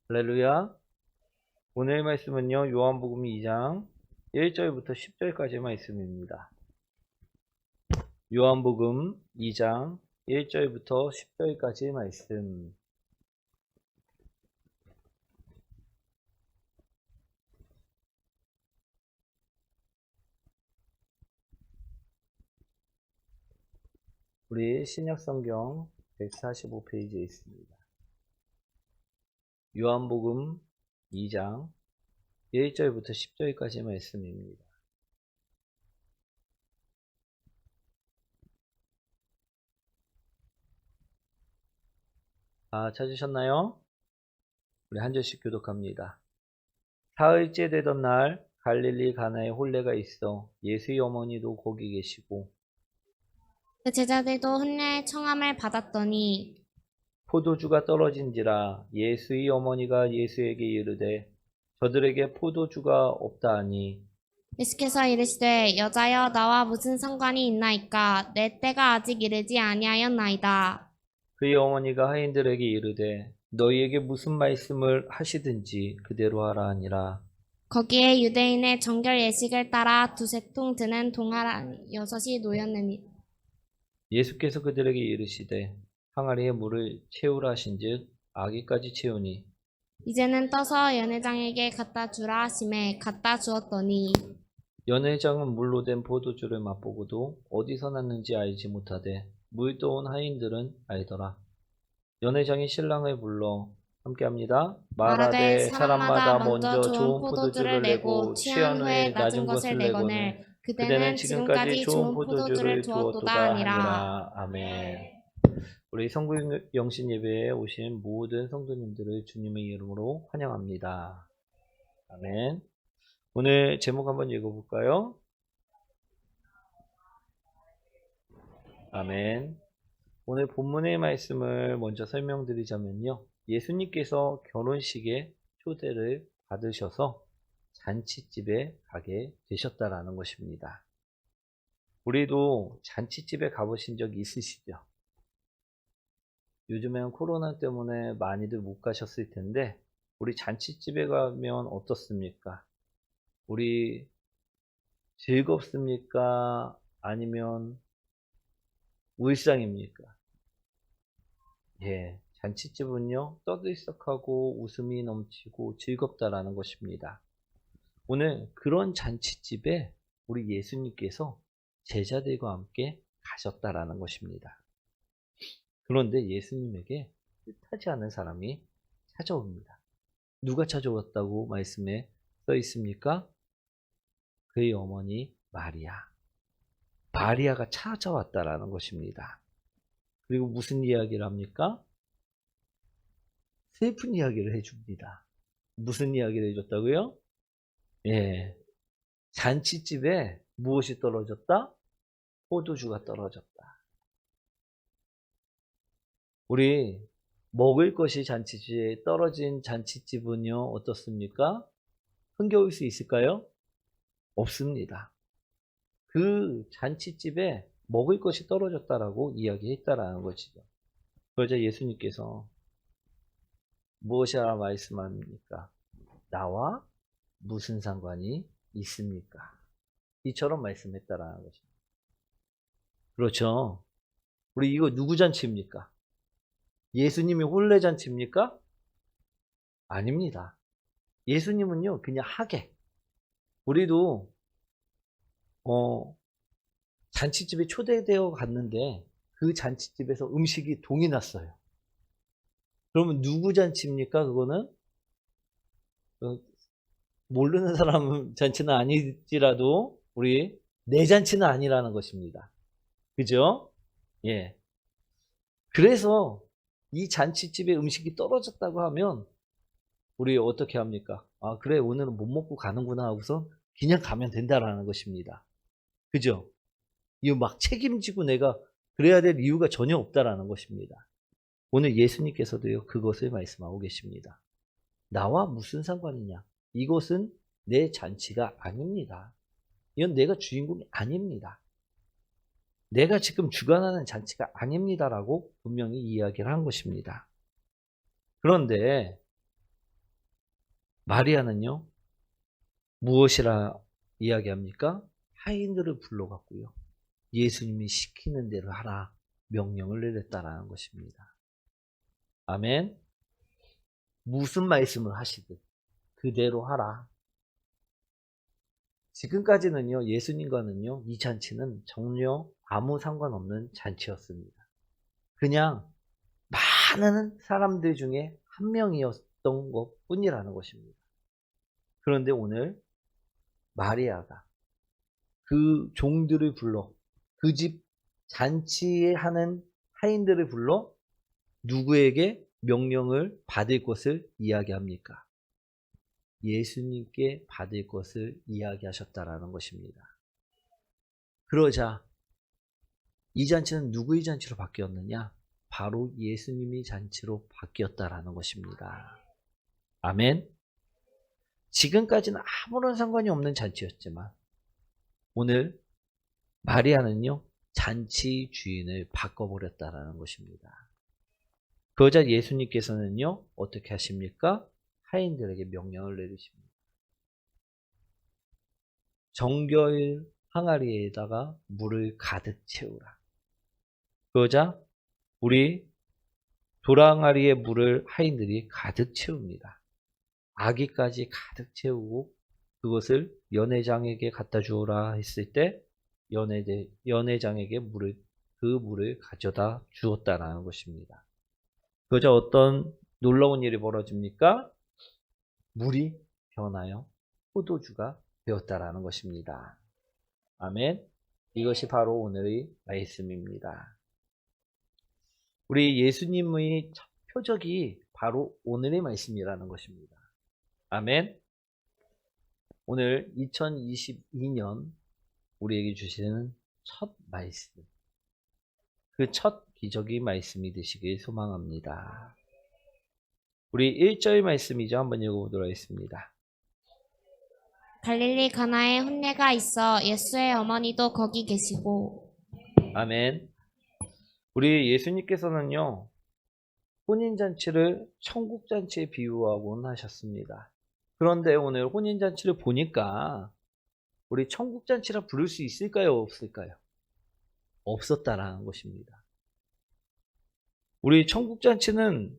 할렐루야. 오늘 말씀은요, 요한복음 2장 1절부터 10절까지의 말씀입니다. 요한복음 2장 1절부터 10절까지의 말씀. 우리 신약성경 145페이지에 있습니다. 요한복음 2장 1절부터 10절까지의 말씀입니다. 찾으셨나요? 우리 한 절씩 교독합니다. 사흘째 되던 날 갈릴리 가나에 혼례가 있어 예수의 어머니도 거기 계시고 그 제자들도 혼례의 청함을 받았더니 포도주가 떨어진지라 예수의 어머니가 예수에게 이르되 저들에게 포도주가 없다 하니 예수께서 이르시되 여자여 나와 무슨 상관이 있나이까 내 때가 아직 이르지 아니하였나이다. 그의 어머니가 하인들에게 이르되 너희에게 무슨 말씀을 하시든지 그대로 하라 하니라. 거기에 유대인의 정결 예식을 따라 두세 통 드는 동아리 6이 놓였느니 예수께서 그들에게 이르시되 항아리에 물을 채우라 하신즉 아기까지 채우니 이제는 떠서 연회장에게 갖다 주라 하심에 갖다 주었더니 연회장은 물로 된 포도주를 맛보고도 어디서 났는지 알지 못하되 물 떠온 하인들은 알더라. 연회장이 신랑을 불러 함께합니다. 말하되 말하되 사람마다 사람마다 먼저 먼저 좋은 좋은 포도주를 포도주를 내고 내고 취한 취한 후에 후에 낮은 것을 내거늘 그대는 지금까지 좋은 포도주를 두었도다 하니라. 하니라. 아멘. 우리 성구 영신 예배에 오신 모든 성도님들을 주님의 이름으로 환영합니다. 아멘. 오늘 제목 한번 읽어볼까요? 아멘. 오늘 본문의 말씀을 먼저 설명드리자면요. 예수님께서 결혼식에 초대를 받으셔서 잔치집에 가게 되셨다라는 것입니다. 우리도 잔치집에 가보신 적 있으시죠? 요즘엔 코로나 때문에 많이들 못 가셨을 텐데 우리 잔치집에 가면 어떻습니까? 우리 즐겁습니까? 아니면 울상입니까? 예, 잔치집은요, 떠들썩하고 웃음이 넘치고 즐겁다라는 것입니다. 오늘 그런 잔치집에 우리 예수님께서 제자들과 함께 가셨다라는 것입니다. 그런데 예수님에게 뜻하지 않은 사람이 찾아옵니다. 누가 찾아왔다고 말씀에 써 있습니까? 그의 어머니 마리아. 마리아가 찾아왔다라는 것입니다. 그리고 무슨 이야기를 합니까? 슬픈 이야기를 해줍니다. 무슨 이야기를 해줬다고요? 예, 잔치집에 무엇이 떨어졌다? 포도주가 떨어졌다. 우리 먹을 것이 잔치집에 떨어진 잔치집은요, 어떻습니까? 흥겨울 수 있을까요? 없습니다. 그 잔치집에 먹을 것이 떨어졌다라고 이야기했다라는 것이죠. 그러자 예수님께서 무엇이라 말씀합니까? 나와 무슨 상관이 있습니까? 이처럼 말씀했다라는 것입니다. 그렇죠. 우리 이거 누구 잔치입니까? 예수님이 혼례 잔치입니까? 아닙니다. 예수님은요, 그냥 하객. 우리도 잔치집에 초대되어 갔는데 그 잔치집에서 음식이 동이 났어요. 그러면 누구 잔치입니까? 그거는 모르는 사람 잔치는 아니지라도 우리 내 잔치는 아니라는 것입니다. 그죠? 예. 그래서 이 잔치집에 음식이 떨어졌다고 하면 우리 어떻게 합니까? 아, 그래, 오늘은 못 먹고 가는구나 하고서 그냥 가면 된다라는 것입니다. 그죠? 이거 막 책임지고 내가 그래야 될 이유가 전혀 없다라는 것입니다. 오늘 예수님께서도요, 그것을 말씀하고 계십니다. 나와 무슨 상관이냐? 이것은 내 잔치가 아닙니다. 이건 내가 주인공이 아닙니다. 내가 지금 주관하는 잔치가 아닙니다라고 분명히 이야기를 한 것입니다. 그런데 마리아는요, 무엇이라 이야기합니까? 하인들을 불러갔고요. 예수님이 시키는 대로 하라 명령을 내렸다라는 것입니다. 아멘. 무슨 말씀을 하시든 그대로 하라. 지금까지는요, 예수님과는요, 이 잔치는 전혀 아무 상관없는 잔치였습니다. 그냥 많은 사람들 중에 한 명이었던 것 뿐이라는 것입니다. 그런데 오늘 마리아가 그 종들을 불러, 그 집 잔치에 하는 하인들을 불러 누구에게 명령을 받을 것을 이야기합니까? 예수님께 받을 것을 이야기하셨다라는 것입니다. 그러자 이 잔치는 누구의 잔치로 바뀌었느냐? 바로 예수님의 잔치로 바뀌었다라는 것입니다. 아멘. 지금까지는 아무런 상관이 없는 잔치였지만 오늘 마리아는요, 잔치 주인을 바꿔버렸다라는 것입니다. 그러자 예수님께서는요, 어떻게 하십니까? 하인들에게 명령을 내리십니다. 정결 항아리에다가 물을 가득 채우라. 그러자 우리 도랑아리의 물을 하인들이 가득 채웁니다. 아기까지 가득 채우고 그것을 연회장에게 갖다 주어라 했을 때 연회장에게 그 물을 가져다 주었다라는 것입니다. 그러자 어떤 놀라운 일이 벌어집니까? 물이 변하여 포도주가 되었다라는 것입니다. 아멘. 이것이 바로 오늘의 말씀입니다. 우리 예수님의 첫 표적이 바로 오늘의 말씀이라는 것입니다. 아멘. 오늘 2022년 우리에게 주시는 첫 말씀, 그 첫 기적의 말씀이 되시길 소망합니다. 우리 1절 말씀이죠. 한번 읽어보도록 하겠습니다. 갈릴리 가나에 혼례가 있어 예수의 어머니도 거기 계시고. 아멘. 우리 예수님께서는요, 혼인잔치를 천국잔치에 비유하곤 하셨습니다. 그런데 오늘 혼인잔치를 보니까 우리 천국잔치라 부를 수 있을까요? 없을까요? 없었다라는 것입니다. 우리 천국잔치는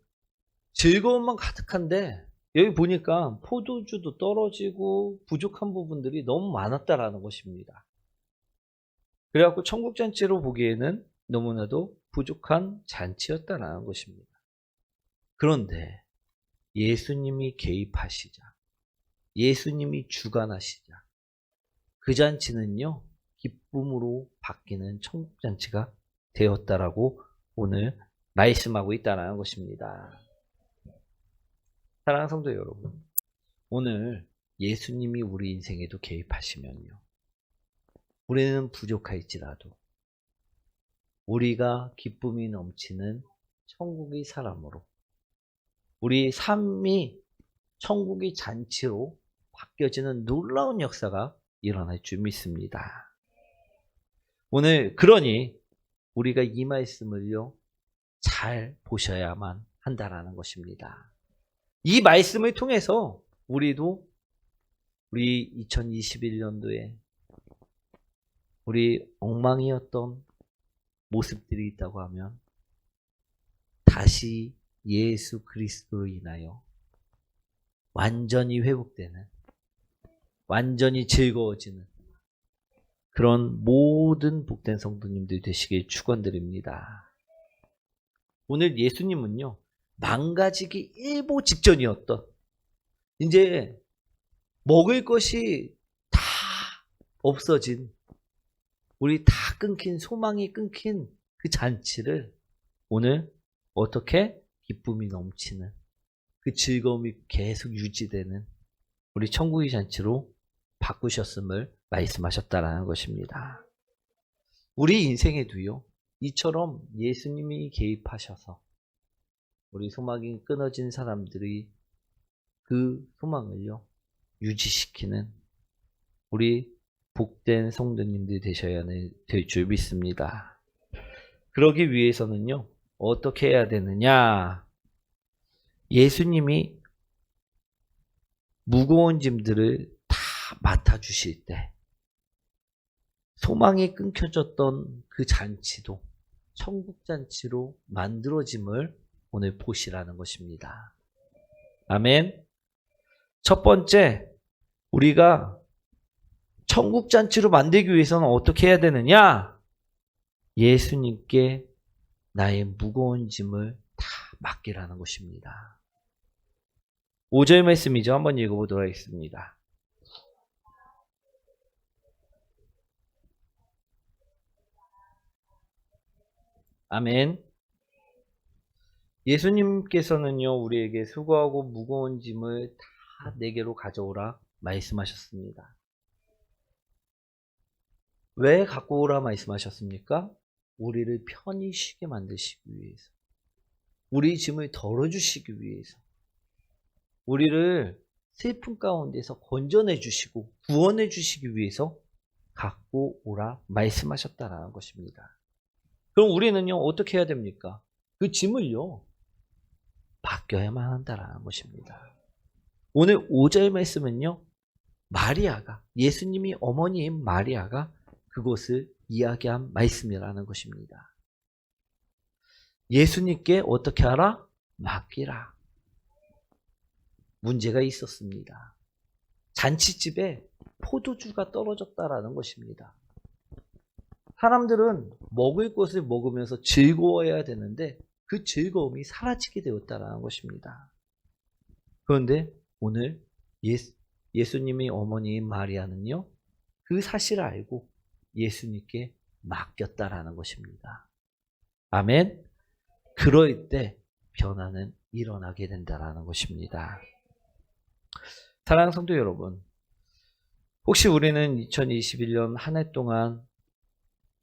즐거움만 가득한데 여기 보니까 포도주도 떨어지고 부족한 부분들이 너무 많았다라는 것입니다. 그래갖고 천국잔치로 보기에는 너무나도 부족한 잔치였다라는 것입니다. 그런데 예수님이 개입하시자, 예수님이 주관하시자, 그 잔치는요, 기쁨으로 바뀌는 천국잔치가 되었다라고 오늘 말씀하고 있다는 것입니다. 사랑하는 성도 여러분, 오늘 예수님이 우리 인생에도 개입하시면요, 우리는 부족할지라도 우리가 기쁨이 넘치는 천국의 사람으로, 우리 삶이 천국의 잔치로 바뀌어지는 놀라운 역사가 일어날 줄 믿습니다. 오늘 그러니 우리가 이 말씀을요, 잘 보셔야만 한다라는 것입니다. 이 말씀을 통해서 우리도 우리 2021년도에 우리 엉망이었던 모습들이 있다고 하면 다시 예수 그리스도로 인하여 완전히 회복되는, 완전히 즐거워지는 그런 모든 복된 성도님들 되시길 축원드립니다. 오늘 예수님은요, 망가지기 일보 직전이었던, 이제 먹을 것이 다 없어진, 우리 다 끊긴, 소망이 끊긴 그 잔치를 오늘 어떻게 기쁨이 넘치는, 그 즐거움이 계속 유지되는 우리 천국의 잔치로 바꾸셨음을 말씀하셨다라는 것입니다. 우리 인생에도요, 이처럼 예수님이 개입하셔서 우리 소망이 끊어진 사람들이 그 소망을요, 유지시키는 우리 복된 성도님들 되셔야 될 줄 믿습니다. 그러기 위해서는요, 어떻게 해야 되느냐? 예수님이 무거운 짐들을 다 맡아주실 때 소망이 끊겨졌던 그 잔치도 천국 잔치로 만들어짐을 오늘 보시라는 것입니다. 아멘. 첫 번째, 우리가 천국 잔치로 만들기 위해서는 어떻게 해야 되느냐? 예수님께 나의 무거운 짐을 다 맡기라는 것입니다. 5절 말씀이죠. 한번 읽어보도록 하겠습니다. 아멘. 예수님께서는요, 우리에게 수고하고 무거운 짐을 다 내게로 가져오라 말씀하셨습니다. 왜 갖고 오라 말씀하셨습니까? 우리를 편히 쉬게 만드시기 위해서. 우리 짐을 덜어주시기 위해서. 우리를 슬픔 가운데서 건져내 주시고 구원해 주시기 위해서 갖고 오라 말씀하셨다라는 것입니다. 그럼 우리는요, 어떻게 해야 됩니까? 그 짐을요, 맡겨야만 한다라는 것입니다. 오늘 5절 말씀은요, 마리아가, 예수님이 어머니인 마리아가 그것을 이야기한 말씀이라는 것입니다. 예수님께 어떻게 하라? 맡기라. 문제가 있었습니다. 잔치집에 포도주가 떨어졌다라는 것입니다. 사람들은 먹을 것을 먹으면서 즐거워해야 되는데 그 즐거움이 사라지게 되었다라는 것입니다. 그런데 오늘 예수님의 어머니인 마리아는요, 그 사실을 알고 예수님께 맡겼다라는 것입니다. 아멘. 그럴 때 변화는 일어나게 된다라는 것입니다. 사랑하는 성도 여러분, 혹시 우리는 2021년 한 해 동안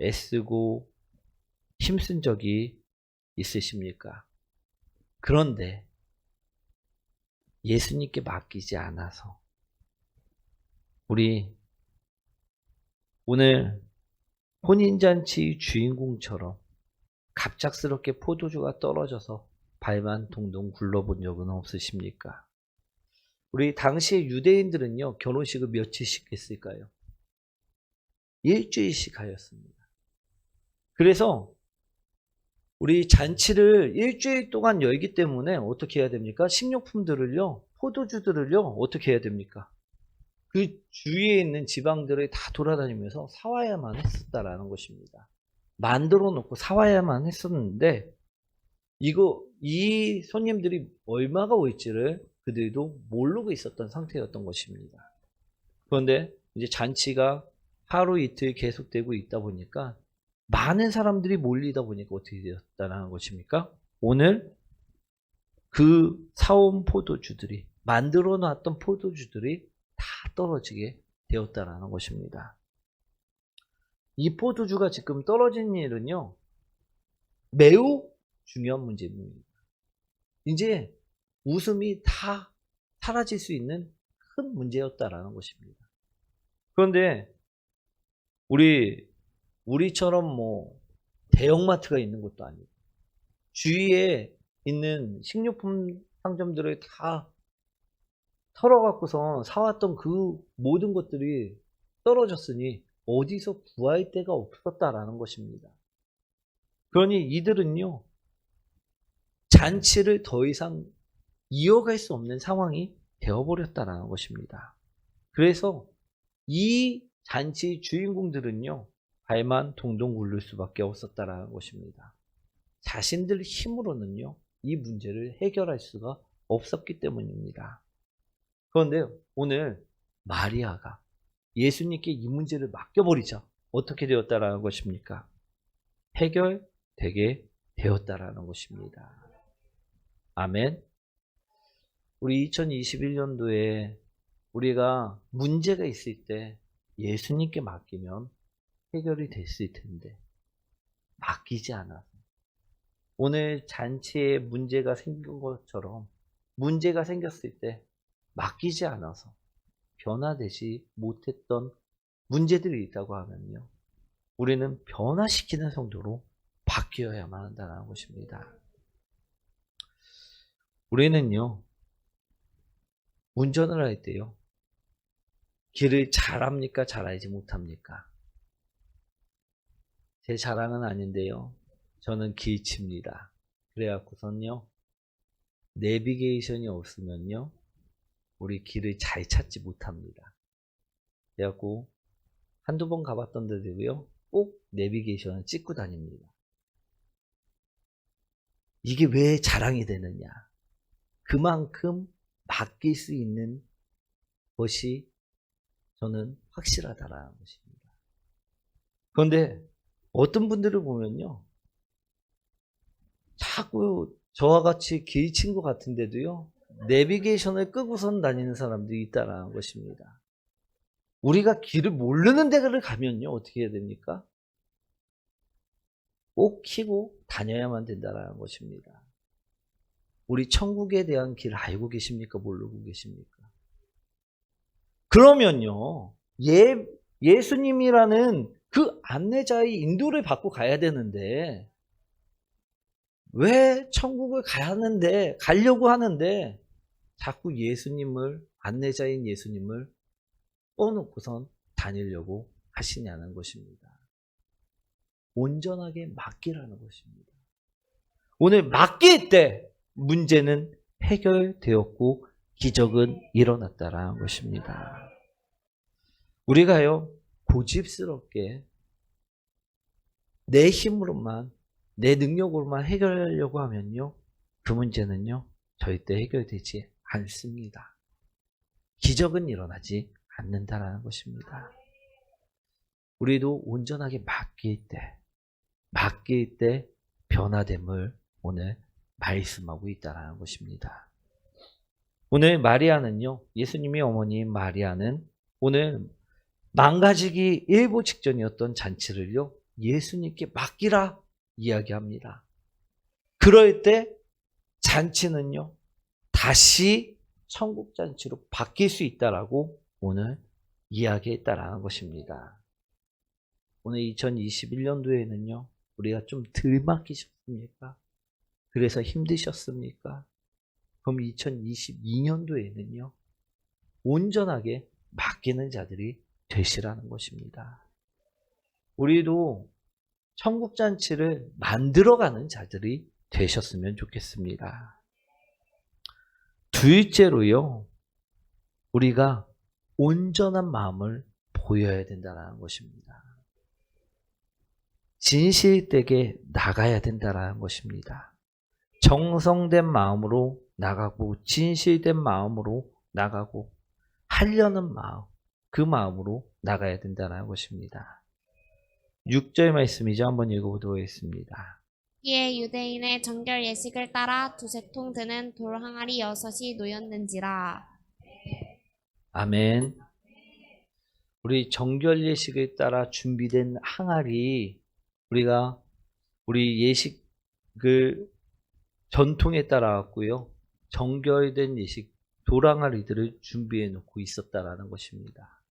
애쓰고 힘쓴 적이 있으십니까? 그런데 예수님께 맡기지 않아서 우리 오늘 혼인잔치 주인공처럼 갑작스럽게 포도주가 떨어져서 발만 동동 굴러본 적은 없으십니까? 우리 당시의 유대인들은요, 결혼식을 며칠씩 했을까요? 일주일씩 하였습니다. 그래서 우리 잔치를 일주일 동안 열기 때문에 어떻게 해야 됩니까? 식료품들을요, 포도주들을요, 어떻게 해야 됩니까? 그 주위에 있는 지방들을 다 돌아다니면서 사와야만 했었다라는 것입니다. 만들어 놓고 사와야만 했었는데, 이 손님들이 얼마가 올지를 그들도 모르고 있었던 상태였던 것입니다. 그런데 이제 잔치가 하루 이틀 계속되고 있다 보니까 많은 사람들이 몰리다 보니까 어떻게 되었다는 것입니까? 오늘 그 사온 포도주들이, 만들어 놨던 포도주들이 다 떨어지게 되었다는 것입니다. 이 포도주가 지금 떨어진 일은요, 매우 중요한 문제입니다. 이제 웃음이 다 사라질 수 있는 큰 문제였다라는 것입니다. 그런데 우리처럼 뭐 대형마트가 있는 것도 아니고 주위에 있는 식료품 상점들을 다 털어갖고서 사왔던 그 모든 것들이 떨어졌으니 어디서 구할 데가 없었다라는 것입니다. 그러니 이들은요, 잔치를 더 이상 이어갈 수 없는 상황이 되어버렸다라는 것입니다. 그래서 이 잔치 주인공들은요, 발만 동동 굴릴 수밖에 없었다라는 것입니다. 자신들 힘으로는요, 이 문제를 해결할 수가 없었기 때문입니다. 그런데 오늘 마리아가 예수님께 이 문제를 맡겨버리자 어떻게 되었다라는 것입니까? 해결되게 되었다라는 것입니다. 아멘. 우리 2021년도에 우리가 문제가 있을 때 예수님께 맡기면 해결이 됐을 텐데 맡기지 않아서 오늘 잔치에 문제가 생긴 것처럼 문제가 생겼을 때 맡기지 않아서 변화되지 못했던 문제들이 있다고 하면요, 우리는 변화시키는 성도로 바뀌어야만 한다는 것입니다. 우리는요, 운전을 할 때요. 길을 잘합니까? 잘 알지 못합니까? 제 자랑은 아닌데요. 저는 길칩니다. 그래갖고선요. 내비게이션이 없으면요. 우리 길을 잘 찾지 못합니다. 그래갖고 한두 번 가봤던 데도요. 꼭 내비게이션을 찍고 다닙니다. 이게 왜 자랑이 되느냐? 그만큼 맡길 수 있는 것이 저는 확실하다라는 것입니다. 그런데 어떤 분들을 보면요. 자꾸 저와 같이 길친 것 같은데도요. 내비게이션을 끄고선 다니는 사람들이 있다라는 것입니다. 우리가 길을 모르는 데를 가면요. 어떻게 해야 됩니까? 꼭 켜고 다녀야만 된다라는 것입니다. 우리 천국에 대한 길 알고 계십니까? 모르고 계십니까? 그러면요. 예수님이라는 그 안내자의 인도를 받고 가야 되는데 왜 천국을 가려고 하는데 자꾸 예수님을, 안내자인 예수님을 꺼놓고선 다니려고 하시냐는 것입니다. 온전하게 맡기라는 것입니다. 오늘 맡길 때 문제는 해결되었고 기적은 일어났다라는 것입니다. 우리가요, 고집스럽게 내 힘으로만, 내 능력으로만 해결하려고 하면요, 그 문제는요, 절대 해결되지 않습니다. 기적은 일어나지 않는다라는 것입니다. 우리도 온전하게 맡길 때 변화됨을 오늘 말씀하고 있다는 것입니다. 오늘 마리아는요, 예수님의 어머니인 마리아는 오늘 망가지기 일보 직전이었던 잔치를요, 예수님께 맡기라 이야기합니다. 그럴 때 잔치는요, 다시 천국 잔치로 바뀔 수 있다라고 오늘 이야기했다라는 것입니다. 오늘 2021년도에는요, 우리가 좀 덜 맡기셨습니까? 그래서 힘드셨습니까? 그럼 2022년도에는요, 온전하게 맡기는 자들이 되시라는 것입니다. 우리도 천국잔치를 만들어가는 자들이 되셨으면 좋겠습니다. 둘째로요, 우리가 온전한 마음을 보여야 된다는 것입니다. 진실되게 나가야 된다는 것입니다. 정성된 마음으로 나가고 진실된 마음으로 나가고 하려는 마음, 그 마음으로 나가야 된다는 것입니다. 6절 말씀이죠. 한번 읽어보도록 하겠습니다. 이에 유대인의 정결 예식을 따라 두세 통 드는 돌 항아리 6이 놓였는지라. 아멘. 우리 정결 예식을 따라 준비된 항아리, 우리 예식을 전통에 따라 왔고요. 정결된 예식 돌항아리들을 준비해 놓고 있었다라는 것입니다.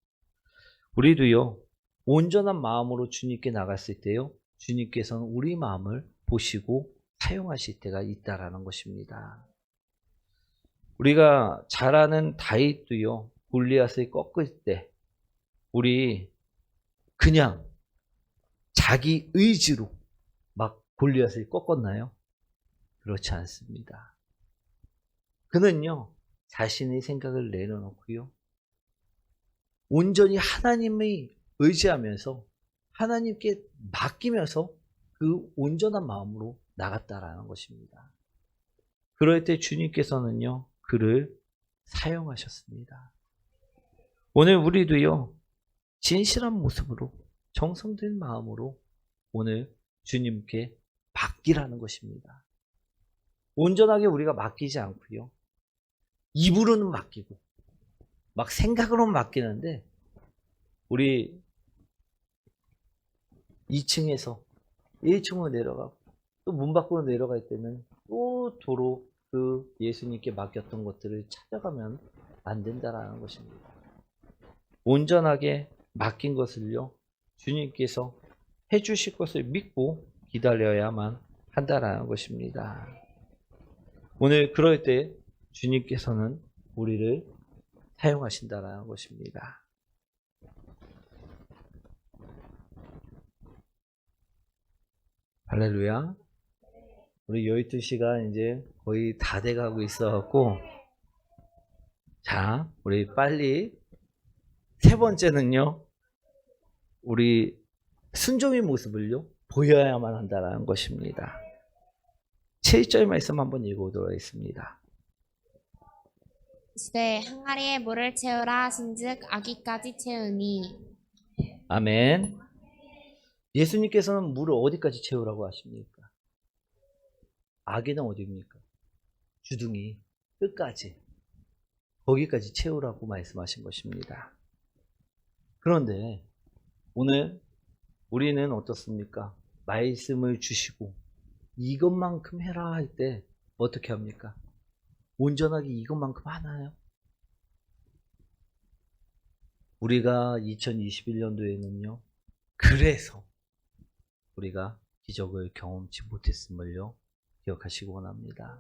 우리도요, 온전한 마음으로 주님께 나갔을 때요, 주님께서는 우리 마음을 보시고 사용하실 때가 있다라는 것입니다. 우리가 잘 아는 다윗도요, 골리앗을 꺾을 때 우리 그냥 자기 의지로 막 골리앗을 꺾었나요? 그렇지 않습니다. 그는요, 자신의 생각을 내려놓고요, 온전히 하나님을 의지하면서 하나님께 맡기면서 그 온전한 마음으로 나갔다라는 것입니다. 그럴 때 주님께서는요, 그를 사용하셨습니다. 오늘 우리도요, 진실한 모습으로 정성된 마음으로 오늘 주님께 맡기라는 것입니다. 온전하게 우리가 맡기지 않고요, 입으로는 맡기고 막 생각으로는 맡기는데 우리 2층에서 1층으로 내려가고 또 문 밖으로 내려갈 때는 또 도로 그 예수님께 맡겼던 것들을 찾아가면 안 된다라는 것입니다. 온전하게 맡긴 것을요, 주님께서 해주실 것을 믿고 기다려야만 한다라는 것입니다. 오늘 그럴 때 주님께서는 우리를 사용하신다는 것입니다. 할렐루야. 우리 12시가 이제 거의 다 돼가고 있어갖고, 자, 우리 빨리 세 번째는요, 우리 순종의 모습을요, 보여야만 한다는 것입니다. 7절 말씀 한번 읽어보도록 하겠습니다. 시대 항아리에 물을 채우라 하신즉 아기까지 채우니. 아멘. 예수님께서는 물을 어디까지 채우라고 하십니까? 아기는 어디입니까? 주둥이 끝까지, 거기까지 채우라고 말씀하신 것입니다. 그런데 오늘 우리는 어떻습니까? 말씀을 주시고 이것만큼 해라 할 때 어떻게 합니까? 온전하게 이것만큼 하나요? 우리가 2021년도에는요, 그래서 우리가 기적을 경험치 못했음을요, 기억하시기 원합니다.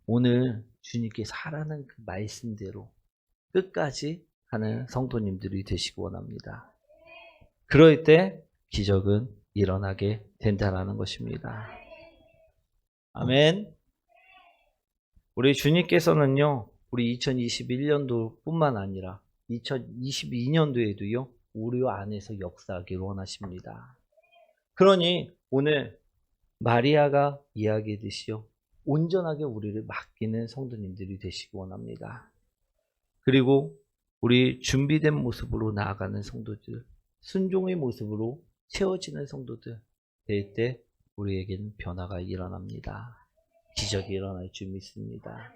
오늘 주님께서 하라는 그 말씀대로 끝까지 하는 성도님들이 되시기 원합니다. 그럴 때 기적은 일어나게 된다는 것입니다. 아멘. 우리 주님께서는요, 우리 2021년도 뿐만 아니라 2022년도에도요, 우리 안에서 역사하기를 원하십니다. 그러니 오늘 마리아가 이야기했듯이요, 온전하게 우리를 맡기는 성도님들이 되시기 원합니다. 그리고 우리 준비된 모습으로 나아가는 성도들, 순종의 모습으로 채워지는 성도들 될 때 우리에게는 변화가 일어납니다. 기적이 일어날 줄 믿습니다.